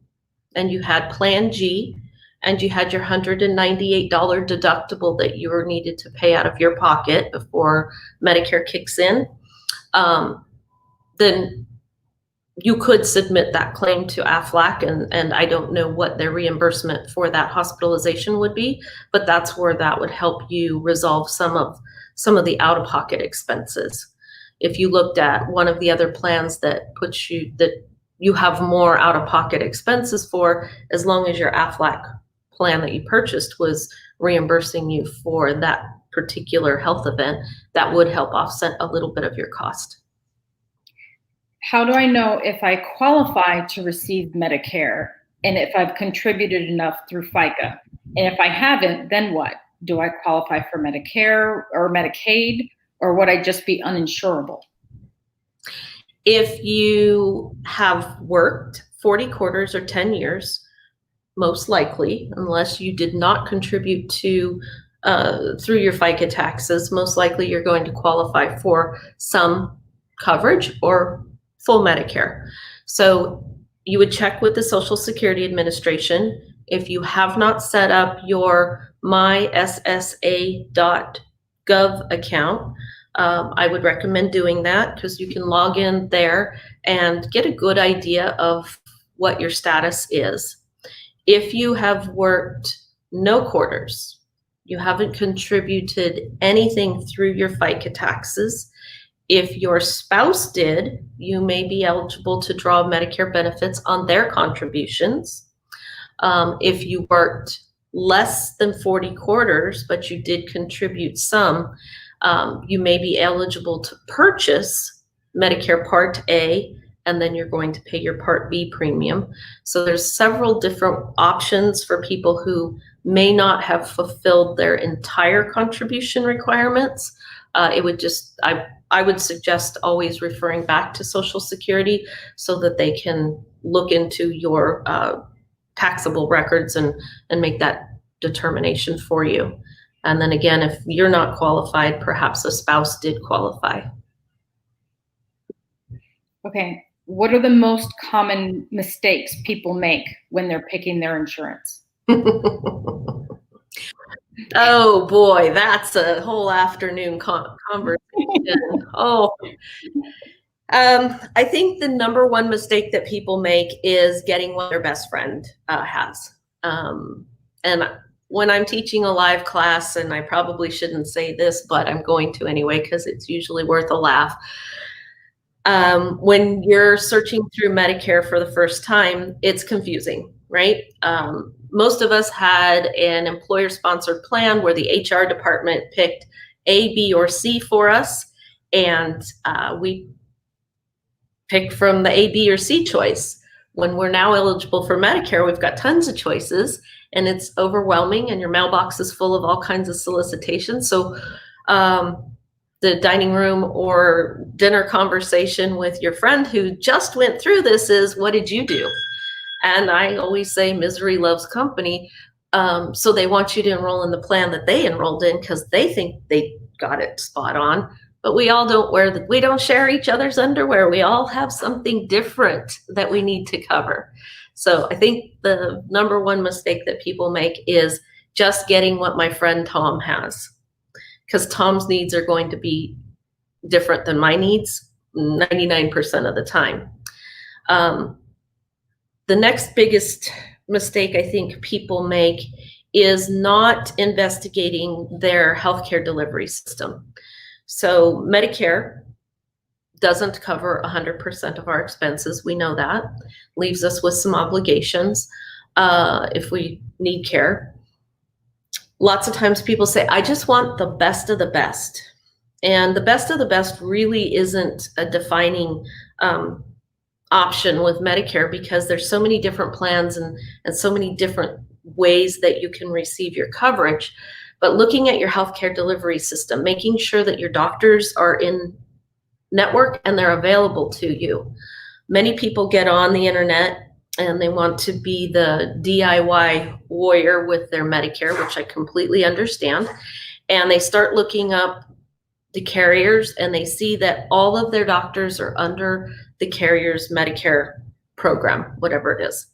and you had Plan G, and you had your $198 deductible that you were needed to pay out of your pocket before Medicare kicks in, then you could submit that claim to AFLAC, and I don't know what their reimbursement for that hospitalization would be, but that's where that would help you resolve some of the out-of-pocket expenses. If you looked at one of the other plans that puts you you have more out-of-pocket expenses for, as long as your AFLAC plan that you purchased was reimbursing you for that particular health event, that would help offset a little bit of your cost. How do I know if I qualify to receive Medicare and if I've contributed enough through FICA? And if I haven't, then what? Do I qualify for Medicare or Medicaid, or would I just be uninsurable? If you have worked 40 quarters or 10 years, most likely, unless you did not contribute to through your FICA taxes, most likely you're going to qualify for some coverage or full Medicare. So you would check with the Social Security Administration. If you have not set up your myssa.gov account, I would recommend doing that because you can log in there and get a good idea of what your status is. If you have worked no quarters, you haven't contributed anything through your FICA taxes. If your spouse did, you may be eligible to draw Medicare benefits on their contributions. If you worked less than 40 quarters, but you did contribute some, you may be eligible to purchase Medicare Part A, and then you're going to pay your Part B premium. So there's several different options for people who may not have fulfilled their entire contribution requirements. I would suggest always referring back to Social Security so that they can look into your taxable records and make that determination for you. And then again, if you're not qualified, perhaps a spouse did qualify. Okay. What are the most common mistakes people make when they're picking their insurance? Oh boy, that's a whole afternoon conversation. I think the number one mistake that people make is getting what their best friend has. And when I'm teaching a live class, and I probably shouldn't say this, but I'm going to anyway, because it's usually worth a laugh. When you're searching through Medicare for the first time, it's confusing, right? Most of us had an employer-sponsored plan where the HR department picked A, B, or C for us, and we picked from the A, B, or C choice. When we're now eligible for Medicare, we've got tons of choices, and it's overwhelming, and your mailbox is full of all kinds of solicitations. So the dining room or dinner conversation with your friend who just went through this is, what did you do? And I always say misery loves company. So they want you to enroll in the plan that they enrolled in because they think they got it spot on. But we all don't we don't share each other's underwear. We all have something different that we need to cover. So I think the number one mistake that people make is just getting what my friend Tom has, because Tom's needs are going to be different than my needs 99% of the time. The next biggest mistake I think people make is not investigating their healthcare delivery system. So Medicare doesn't cover 100% of our expenses. We know that. Leaves us with some obligations if we need care. Lots of times people say, I just want the best of the best. And the best of the best really isn't a defining option with Medicare, because there's so many different plans and so many different ways that you can receive your coverage. But looking at your healthcare delivery system, making sure that your doctors are in network and they're available to you. Many people get on the internet and they want to be the DIY warrior with their Medicare, which I completely understand. And they start looking up the carriers and they see that all of their doctors are under the carrier's Medicare program, whatever it is.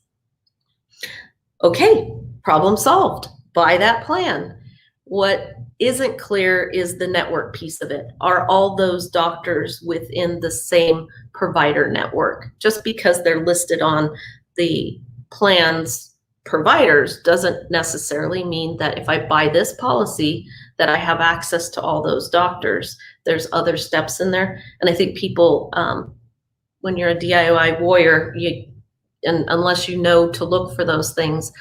Okay, problem solved. Buy that plan. What isn't clear is the network piece of it. Are all those doctors within the same provider network? Just because they're listed on the plan's providers doesn't necessarily mean that if I buy this policy that I have access to all those doctors. There's other steps in there. And I think people, when you're a DIY warrior, unless you know to look for those things,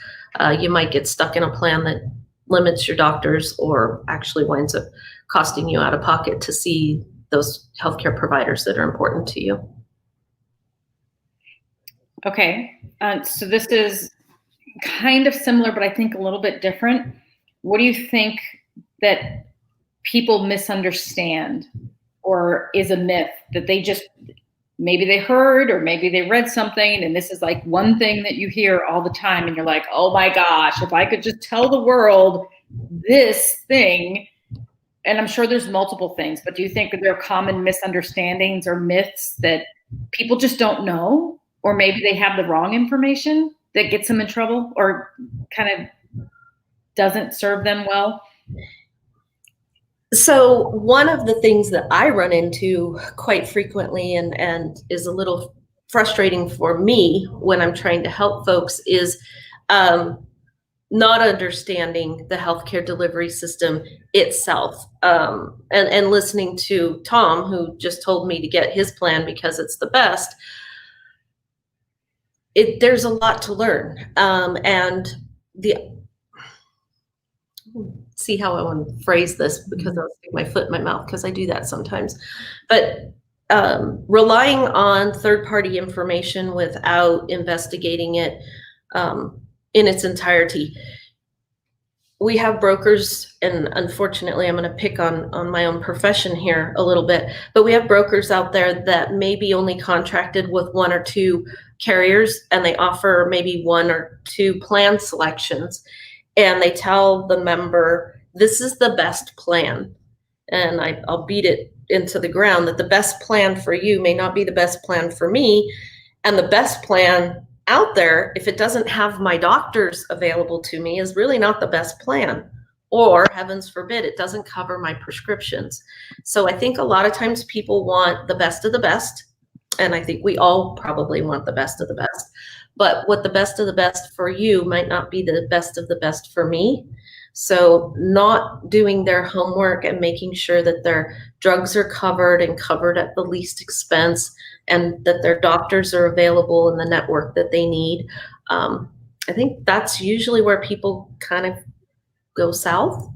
you might get stuck in a plan that limits your doctors or actually winds up costing you out of pocket to see those healthcare providers that are important to you. Okay, so this is kind of similar, but I think a little bit different. What do you think that people misunderstand or is a myth that they just, maybe they heard or maybe they read something, and this is like one thing that you hear all the time and you're like, oh my gosh, if I could just tell the world this thing. And I'm sure there's multiple things, but do you think that there are common misunderstandings or myths that people just don't know, or maybe they have the wrong information that gets them in trouble or kind of doesn't serve them well? So one of the things that I run into quite frequently and is a little frustrating for me when I'm trying to help folks is not understanding the healthcare delivery system itself. And listening to Tom, who just told me to get his plan because it's the best. There's a lot to learn. And see how I want to phrase this, because I'll stick my foot in my mouth because I do that sometimes. But relying on third-party information without investigating it in its entirety. We have brokers, and unfortunately, I'm going to pick on my own profession here a little bit, but we have brokers out there that may be only contracted with one or two carriers, and they offer maybe one or two plan selections, and they tell the member, this is the best plan. And I'll beat it into the ground that the best plan for you may not be the best plan for me, and the best plan out there, if it doesn't have my doctors available to me, is really not the best plan. Or heavens forbid, it doesn't cover my prescriptions. So I think a lot of times people want the best of the best. And I think we all probably want the best of the best. But what the best of the best for you might not be the best of the best for me. So not doing their homework and making sure that their drugs are covered and covered at the least expense, and that their doctors are available in the network that they need. I think that's usually where people kind of go south.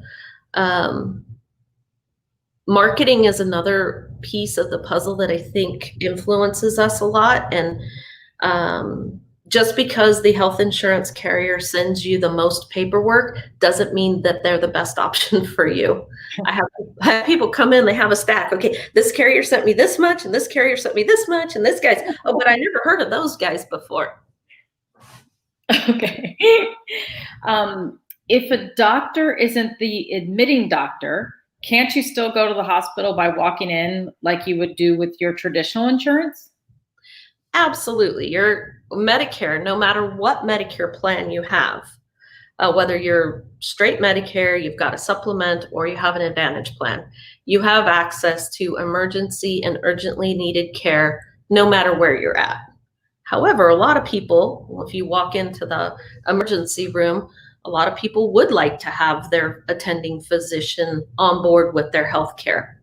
Marketing is another piece of the puzzle that I think influences us a lot. And just because the health insurance carrier sends you the most paperwork doesn't mean that they're the best option for you. I have people come in, they have a stack. Okay, this carrier sent me this much, and this carrier sent me this much, and this guy's, oh, but I never heard of those guys before. Okay. If a doctor isn't the admitting doctor, can't you still go to the hospital by walking in like you would do with your traditional insurance? Absolutely. Your Medicare, no matter what Medicare plan you have, whether you're straight Medicare, you've got a supplement, or you have an Advantage plan, you have access to emergency and urgently needed care no matter where you're at. However, a lot of people, if you walk into the emergency room, a lot of people would like to have their attending physician on board with their health care.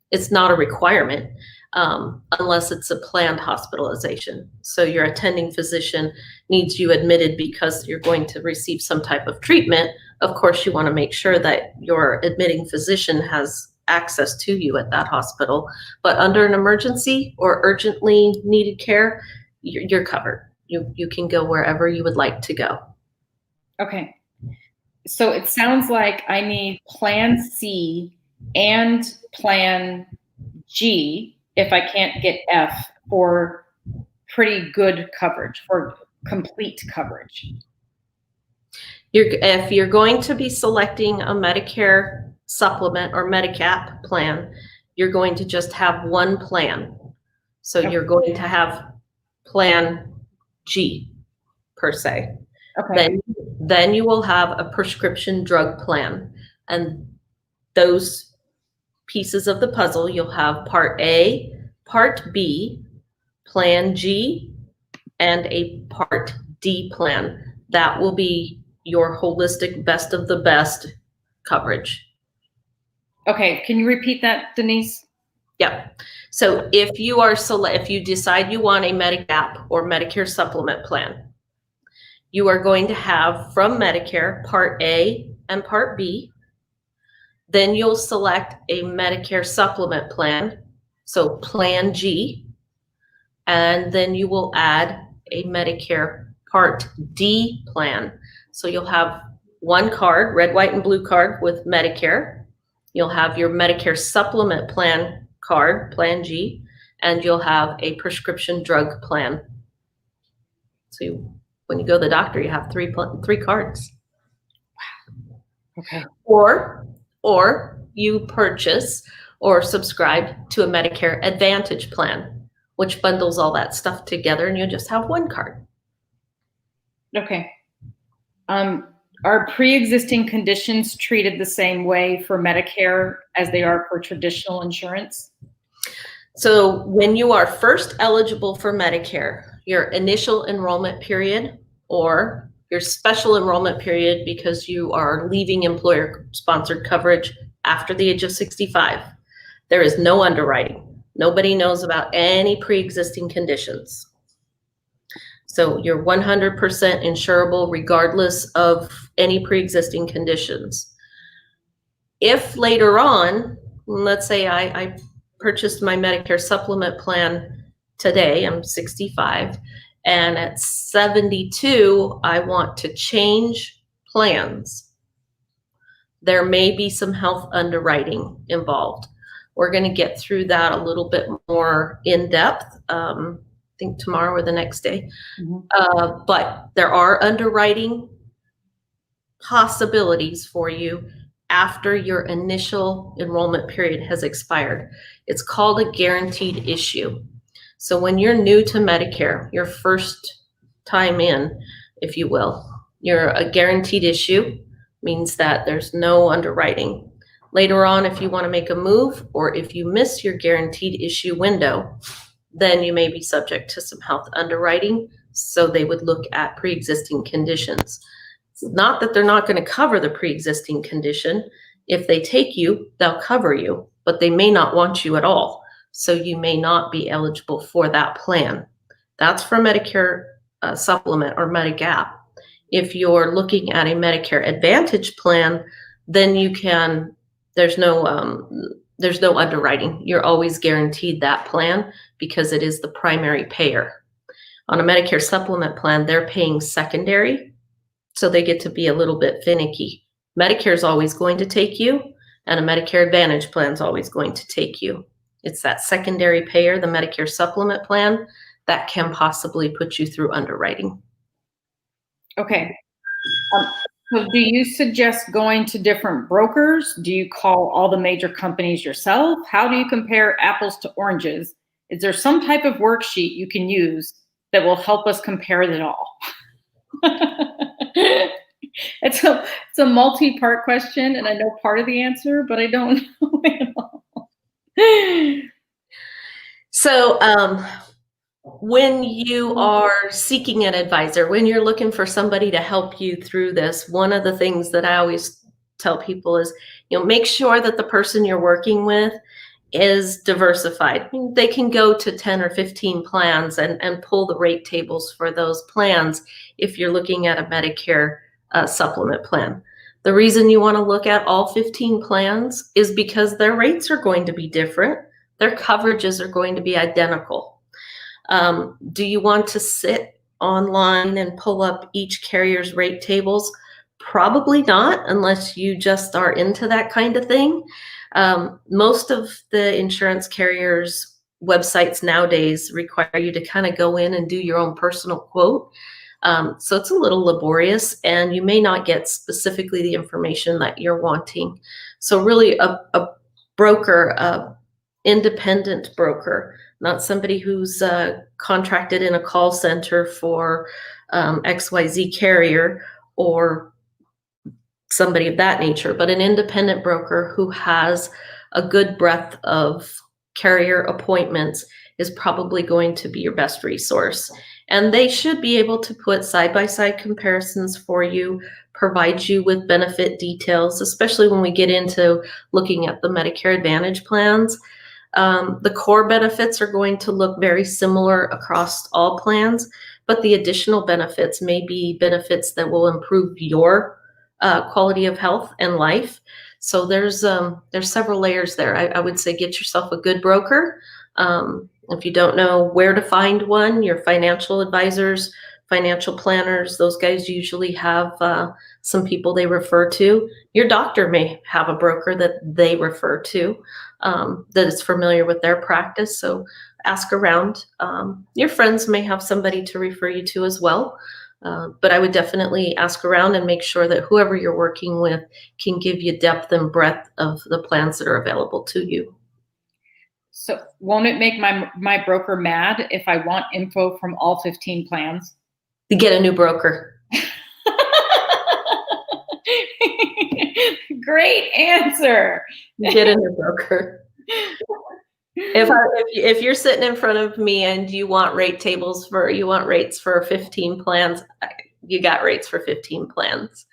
It's not a requirement. Unless it's a planned hospitalization. So your attending physician needs you admitted because you're going to receive some type of treatment. Of course, you want to make sure that your admitting physician has access to you at that hospital. But under an emergency or urgently needed care, you're covered. You can go wherever you would like to go. Okay. So it sounds like I need Plan C and Plan G if I can't get F for pretty good coverage, for complete coverage. If you're going to be selecting a Medicare Supplement or Medigap plan, you're going to just have one plan. So you're going to have Plan G per se. Okay. Then you will have a prescription drug plan. And those pieces of the puzzle, you'll have Part A, Part B, Plan G, and a Part D plan. That will be your holistic best of the best coverage. Okay, can you repeat that, Denise? Yeah. So if you decide you want a Medigap or Medicare Supplement plan, you are going to have from Medicare Part A and Part B. Then you'll select a Medicare Supplement plan, so Plan G, and then you will add a Medicare Part D plan. So you'll have one card, red, white, and blue card with Medicare. You'll have your Medicare Supplement Plan card, Plan G, and you'll have a prescription drug plan. So when you go to the doctor, you have three cards. Wow. Okay. Or you purchase or subscribe to a Medicare Advantage plan, which bundles all that stuff together, and you just have one card. Okay. Are pre-existing conditions treated the same way for Medicare as they are for traditional insurance? So when you are first eligible for Medicare, your initial enrollment period or your special enrollment period because you are leaving employer-sponsored coverage after the age of 65, there is no underwriting. Nobody knows about any pre-existing conditions. So you're 100% insurable regardless of any pre-existing conditions. If later on, let's say I purchased my Medicare Supplement Plan today, I'm 65, and at 72, I want to change plans, there may be some health underwriting involved. We're going to get through that a little bit more in depth, I think tomorrow or the next day. But there are underwriting possibilities for you after your initial enrollment period has expired. It's called a guaranteed issue. So when you're new to Medicare, your first time in, if you will, you're a guaranteed issue, means that there's no underwriting. Later on, if you want to make a move or if you miss your guaranteed issue window, then you may be subject to some health underwriting. So they would look at pre-existing conditions. It's not that they're not going to cover the pre-existing condition. If they take you, they'll cover you, but they may not want you at all. So you may not be eligible for that plan. That's for Medicare Supplement or Medigap. If you're looking at a Medicare Advantage plan, then you can, there's no underwriting. You're always guaranteed that plan because it is the primary payer. On a Medicare Supplement plan, they're paying secondary, so they get to be a little bit finicky. Medicare is always going to take you, and a Medicare Advantage plan is always going to take you. It's that secondary payer, the Medicare Supplement plan, that can possibly put you through underwriting. Okay. So do you suggest going to different brokers? Do you call all the major companies yourself? How do you compare apples to oranges? Is there some type of worksheet you can use that will help us compare it all? It's a multi-part question, and I know part of the answer, but I don't know it all. So when you are seeking an advisor, when you're looking for somebody to help you through this, one of the things that I always tell people is, make sure that the person you're working with is diversified. They can go to 10 or 15 plans and pull the rate tables for those plans if you're looking at a Medicare supplement plan. The reason you want to look at all 15 plans is because their rates are going to be different. Their coverages are going to be identical. Do you want to sit online and pull up each carrier's rate tables? Probably not, unless you just are into that kind of thing. Most of the insurance carriers' websites nowadays require you to kind of go in and do your own personal quote. So it's a little laborious, and you may not get specifically the information that you're wanting. So really a broker, independent broker, not somebody who's contracted in a call center for XYZ carrier or somebody of that nature, but an independent broker who has a good breadth of carrier appointments is probably going to be your best resource. And they should be able to put side-by-side comparisons for you, provide you with benefit details, especially when we get into looking at the Medicare Advantage plans. The core benefits are going to look very similar across all plans, but the additional benefits may be benefits that will improve your quality of health and life. So there's several layers there. I would say get yourself a good broker. If you don't know where to find one, your financial advisors, financial planners, those guys usually have some people they refer to. Your doctor may have a broker that they refer to that is familiar with their practice. So ask around. Your friends may have somebody to refer you to as well. But I would definitely ask around and make sure that whoever you're working with can give you depth and breadth of the plans that are available to you. So won't it make my broker mad if I want info from all 15 plans? To get a new broker. Great answer. Get a new broker. If you're sitting in front of me and you want rates for 15 plans, you got rates for 15 plans.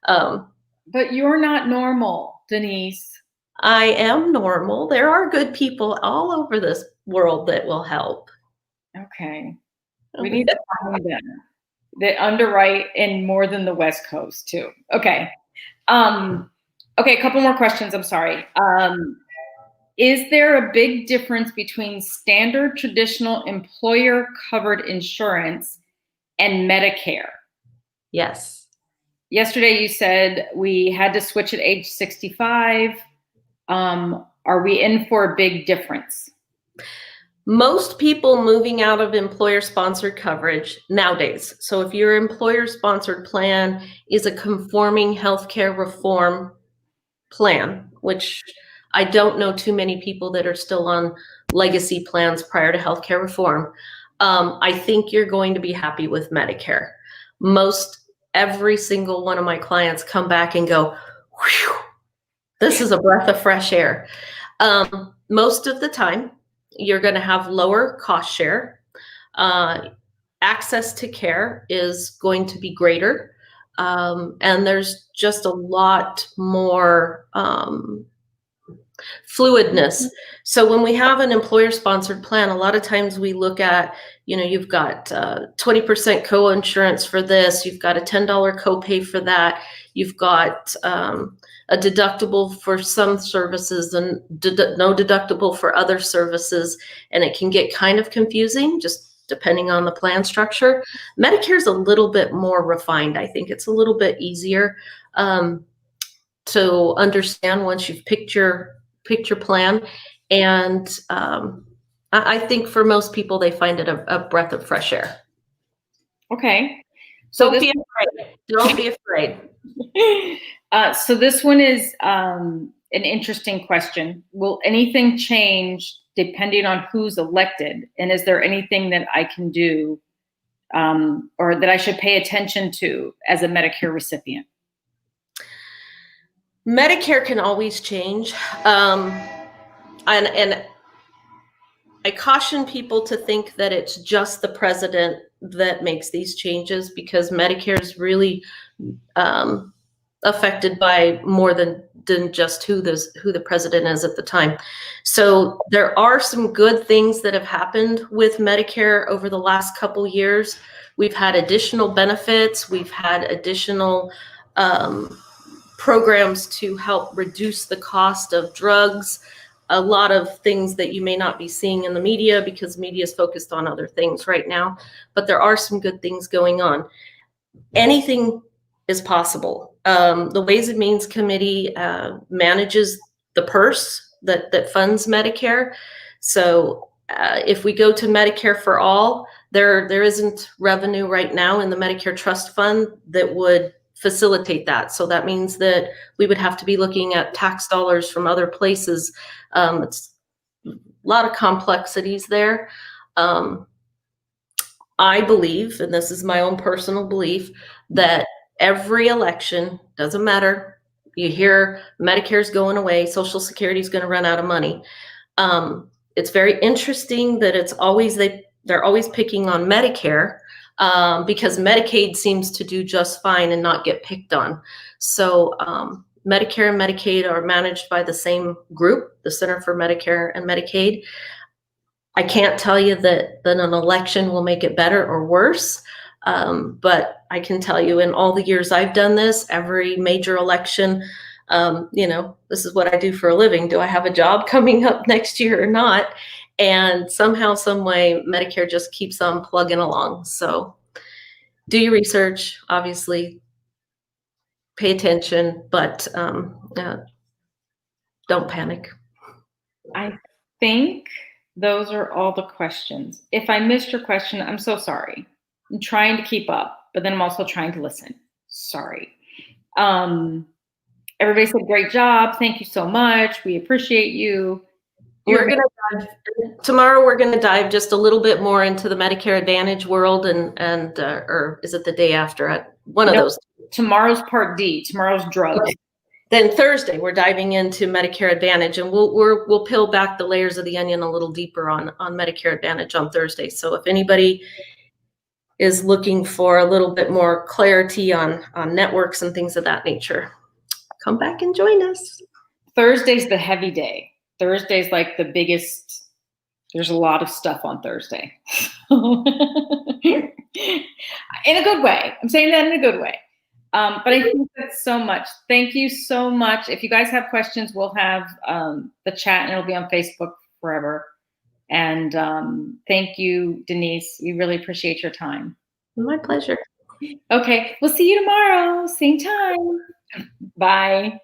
But you're not normal, Denise. I am normal. There are good people all over this world that will help. Okay. We need to find them that underwrite in more than the West Coast too. Okay. Okay, a couple more questions. I'm sorry. Is there a big difference between standard traditional employer covered insurance and Medicare? Yes. Yesterday you said we had to switch at age 65. Are we in for a big difference? Most people moving out of employer-sponsored coverage nowadays. So if your employer-sponsored plan is a conforming healthcare reform plan, which I don't know too many people that are still on legacy plans prior to healthcare reform, I think you're going to be happy with Medicare. Every single one of my clients come back and go, whew, this is a breath of fresh air. Most of the time, you're going to have lower cost share. Access to care is going to be greater. And there's just a lot more fluidness. So when we have an employer-sponsored plan, a lot of times we look at, you've got 20% co-insurance for this, you've got a $10 copay for that, you've got a deductible for some services and no deductible for other services, and it can get kind of confusing just depending on the plan structure. Medicare is a little bit more refined. I think it's a little bit easier to understand once you've picked your plan, and I think for most people they find it a breath of fresh air. Okay, so don't be afraid. Don't be afraid. So this one is an interesting question. Will anything change depending on who's elected? And is there anything that I can do or that I should pay attention to as a Medicare recipient? Medicare can always change. And I caution people to think that it's just the president that makes these changes, because Medicare is really affected by more than just who the president is at the time. So there are some good things that have happened with Medicare over the last couple years. We've had additional benefits. We've had additional programs to help reduce the cost of drugs. A lot of things that you may not be seeing in the media because media is focused on other things right now, but there are some good things going on. Anything is possible. The Ways and Means Committee manages the purse that funds Medicare. So if we go to Medicare for All, there isn't revenue right now in the Medicare Trust Fund that would facilitate that. So that means that we would have to be looking at tax dollars from other places. It's a lot of complexities there. I believe, and this is my own personal belief, that every election, doesn't matter, you hear Medicare's going away, Social Security is going to run out of money. It's very interesting that they're always picking on Medicare because Medicaid seems to do just fine and not get picked on. So Medicare and Medicaid are managed by the same group, the Center for Medicare and Medicaid. I can't tell you that an election will make it better or worse, but I can tell you in all the years I've done this, every major election, this is what I do for a living. Do I have a job coming up next year or not? And somehow, some way, Medicare just keeps on plugging along. So do your research, obviously, pay attention, but don't panic. I think those are all the questions. If I missed your question, I'm so sorry. I'm trying to keep up, but then I'm also trying to listen. Sorry. Everybody said, great job. Thank you so much. We appreciate you. Tomorrow we're going to dive just a little bit more into the Medicare Advantage world or is it the day after? One of those. Tomorrow's part D. Tomorrow's drugs. Then Thursday, we're diving into Medicare Advantage, and we'll peel back the layers of the onion a little deeper on Medicare Advantage on Thursday. So if anybody is looking for a little bit more clarity on networks and things of that nature, come back and join us. Thursday's the heavy day. Thursday's like the biggest. There's a lot of stuff on Thursday. In a good way. I'm saying that in a good way. But I think that's so much. Thank you so much. If you guys have questions, we'll have the chat, and it'll be on Facebook forever. And thank you, Denise. We really appreciate your time. My pleasure. Okay, we'll see you tomorrow, same time. Bye.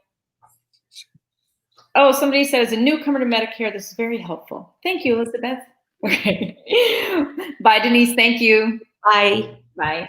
Oh, somebody says, a newcomer to Medicare, this is very helpful. Thank you, Elizabeth. Okay. Bye, Denise. Thank you. Bye. Bye.